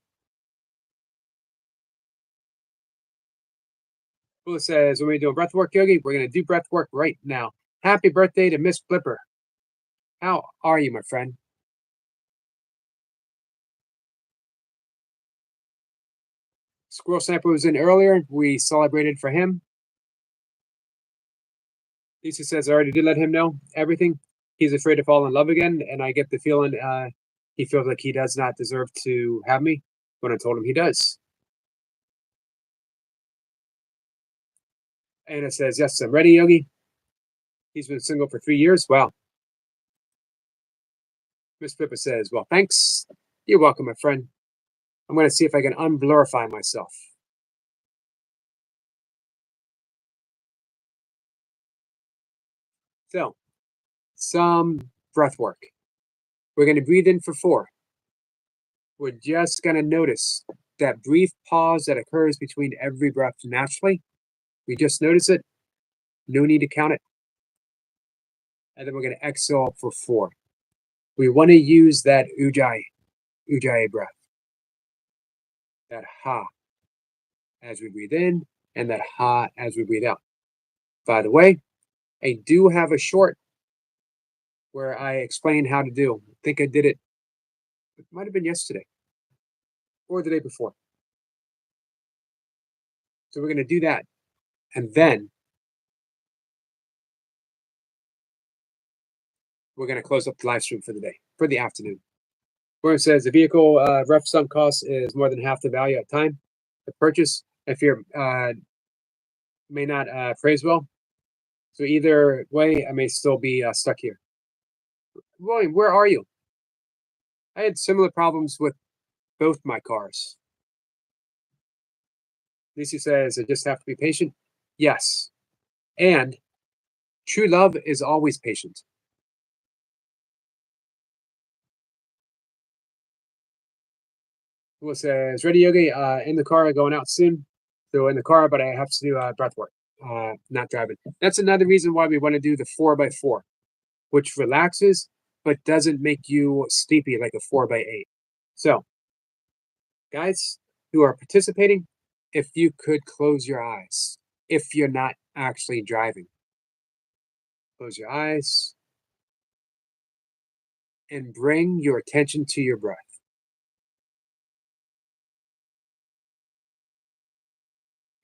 Who says, when we do breath work, Yogi, we're going to do breath work right now. Happy birthday to Miss Flipper. How are you, my friend? Squirrel Sniper was in earlier. We celebrated for him. Lisa says, I already did let him know everything. He's afraid to fall in love again. And I get the feeling he feels like he does not deserve to have me when I told him he does. Anna says, yes, I'm ready, Yogi. He's been single for 3 years. Wow. Miss Pippa says, well, thanks. You're welcome, my friend. I'm going to see if I can unblurify myself. So, some breath work. We're going to breathe in for 4. We're just going to notice that brief pause that occurs between every breath naturally. We just notice it. No need to count it. And then we're going to exhale for 4. We want to use that ujjayi breath. That ha as we breathe in and that ha as we breathe out. By the way, I do have a short where I explain how to do. I think I did it. It might have been yesterday or the day before. So we're going to do that. And then we're going to close up the live stream for the day, for the afternoon. Where it says the vehicle ref sunk cost is more than half the value at time to purchase if you're may not phrase well. So either way, I may still be stuck here. William, where are you? I had similar problems with both my cars. Lucy says, I just have to be patient. Yes. And true love is always patient. Who says, ready, Yogi? In the car, going out soon. So in the car, but I have to do breath work, not driving. That's another reason why we want to do the 4x4, which relaxes, but doesn't make you sleepy like a 4x8. So, guys who are participating, if you could close your eyes, if you're not actually driving, close your eyes and bring your attention to your breath.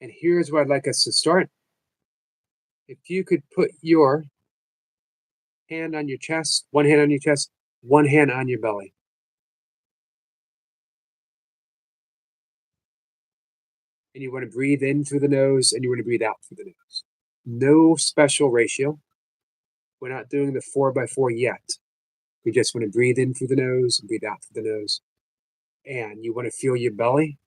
And here's where I'd like us to start. If you could put your hand on your chest, one hand on your chest, one hand on your belly. And you want to breathe in through the nose and you want to breathe out through the nose. No special ratio. We're not doing the 4x4 yet. We just want to breathe in through the nose and breathe out through the nose. And you want to feel your belly.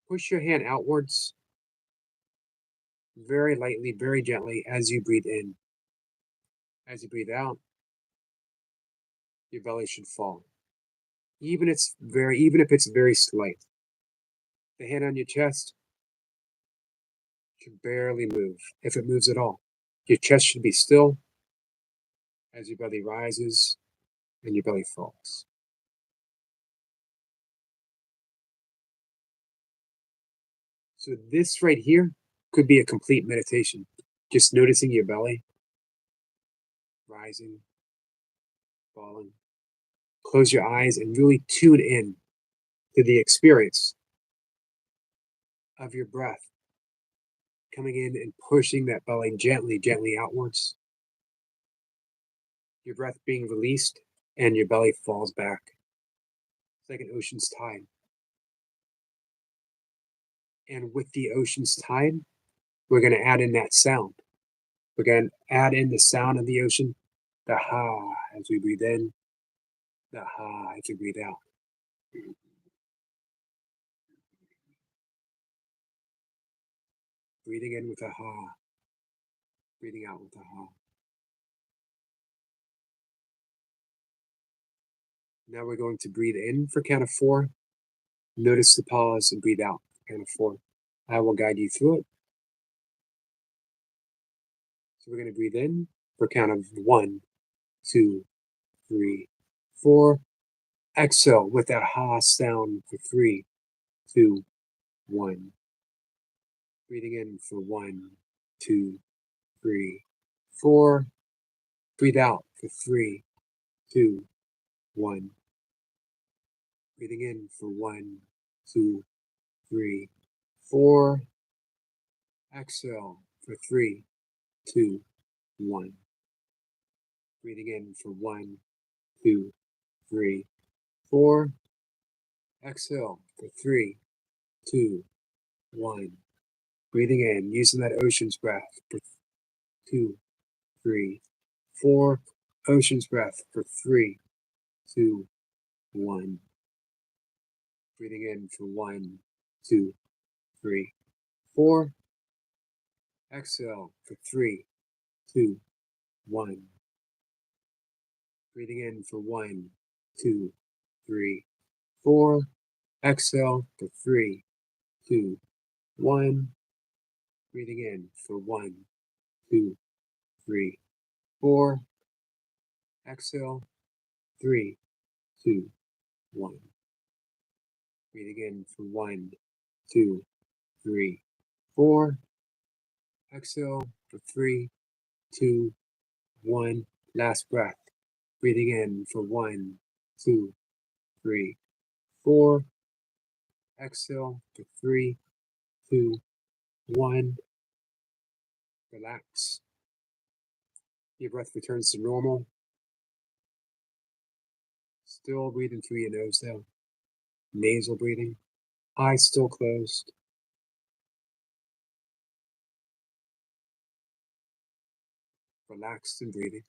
Push your hand outwards very lightly, very gently as you breathe in. As you breathe out, your belly should fall. Even if it's very slight. The hand on your chest should barely move, if it moves at all. Your chest should be still as your belly rises and your belly falls. So this right here could be a complete meditation. Just noticing your belly rising, falling. Close your eyes and really tune in to the experience of your breath coming in and pushing that belly gently, gently outwards. Your breath being released and your belly falls back. It's like an ocean's tide. And with the ocean's tide, we're going to add in that sound. We're going to add in the sound of the ocean, the ha as we breathe in, the ha as we breathe out. Breathing in with a ha, breathing out with a ha. Now we're going to breathe in for count of 4. Notice the pause and breathe out for count of 4. I will guide you through it. So we're going to breathe in for count of 1, 2, 3, 4. Exhale with that ha sound for 3, 2, 1. Breathing in for 1, 2, 3, 4. Breathe out for 3, 2, 1. Breathing in for 1, 2, 3, 4. Exhale for 3, 2, 1. Breathing in for 1, 2, 3, 4. Exhale for 3, 2, 1. Breathing in, using that ocean's breath for 2, 3, 4. Ocean's breath for 3, 2, 1. Breathing in for 1, 2, 3, 4. Exhale for 3, 2, 1. Breathing in for 1, 2, 3, 4. Exhale for 3, 2, 1. Breathing in for 1, 2, 3, 4. Exhale, 3, 2, 1. Breathing in for 1, 2, 3, 4. Exhale for 3, 2, 1. Last breath. Breathing in for 1, 2, 3, 4. Exhale for 3, 2, 1. Relax. Your breath returns to normal. Still breathing through your nose though. Nasal breathing. Eyes still closed. Relaxed and breathing.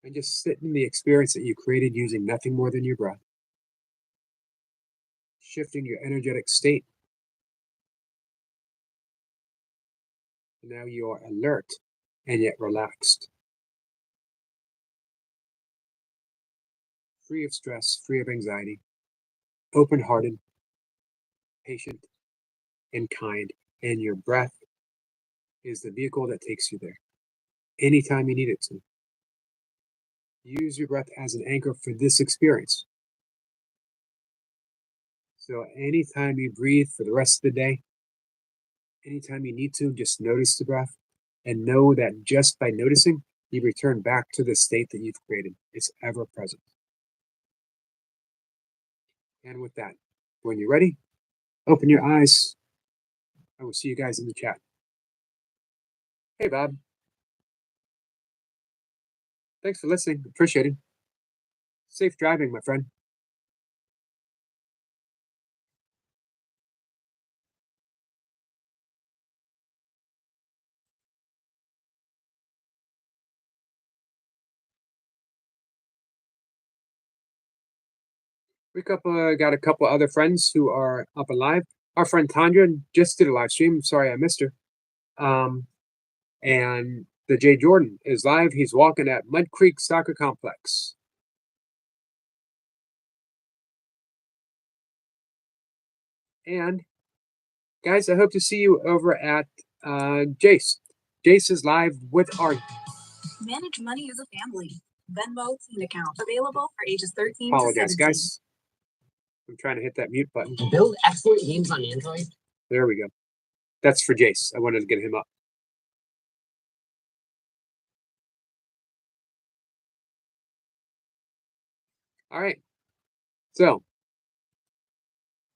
And just sit in the experience that you created using nothing more than your breath. Shifting your energetic state. And now you are alert and yet relaxed. Free of stress, free of anxiety, open-hearted, patient, and kind. And your breath is the vehicle that takes you there anytime you need it to. Use your breath as an anchor for this experience. So anytime you breathe for the rest of the day, anytime you need to, just notice the breath and know that just by noticing, you return back to the state that you've created. It's ever present. And with that, when you're ready, open your eyes. I will see you guys in the chat. Hey, Bob. Thanks for listening. Appreciate it. Safe driving, my friend. We got a couple other friends who are up and live. Our friend Tanya just did a live stream. Sorry I missed her. And the Jay Jordan is live. He's walking at Mud Creek Soccer Complex. And guys, I hope to see you over at Jace. Jace is live with our Manage money as a family. Venmo teen account available for ages 13 apologize, to 17. guys. I'm trying to hit that mute button. Build excellent games on Android. There we go. That's for Jace. I wanted to get him up. All right. So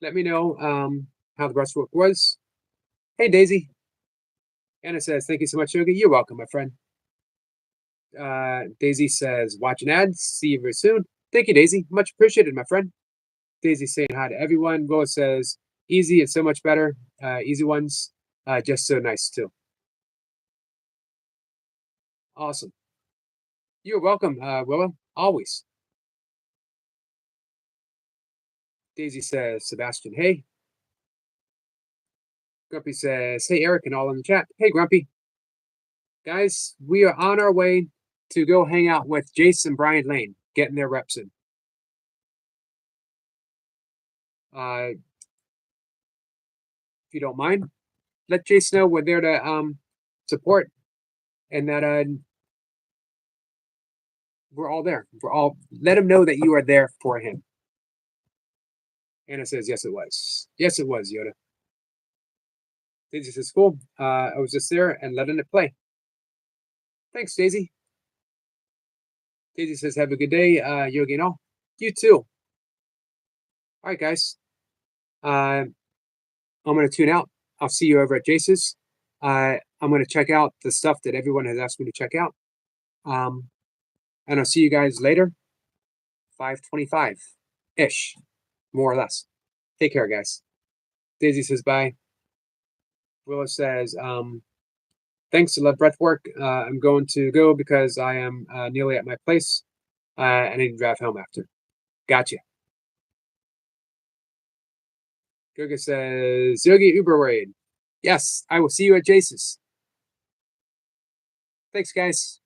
let me know how the breastwork was. Hey, Daisy. Anna says, thank you so much, Yogi. You're welcome, my friend. Daisy says, watch an ad. See you very soon. Thank you, Daisy. Much appreciated, my friend. Daisy saying hi to everyone. Willa says, easy and so much better. Easy ones, just so nice too. Awesome. You're welcome, Willa. Always. Daisy says, Sebastian, hey. Grumpy says, hey, Eric, and all in the chat. Hey, Grumpy. Guys, we are on our way to go hang out with Jason Brian Lane, getting their reps in. If you don't mind, let Jason know we're there to support, and that we're all there. Let him know that you are there for him. Anna says, yes, it was. Yes, it was, Yoda. Daisy says, cool. I was just there and letting it play. Thanks, Daisy. Daisy says, have a good day, Yogi and all. You too. All right, guys. I'm going to tune out. I'll see you over at Jace's. I'm going to check out the stuff that everyone has asked me to check out. And I'll see you guys later. 5:25-ish, more or less. Take care, guys. Daisy says bye. Willis says, thanks to Love Breathwork. I'm going to go because I am nearly at my place. I need to drive home after. Gotcha. Goga says, Yogi Uber Raid. Yes, I will see you at Jace's. Thanks, guys.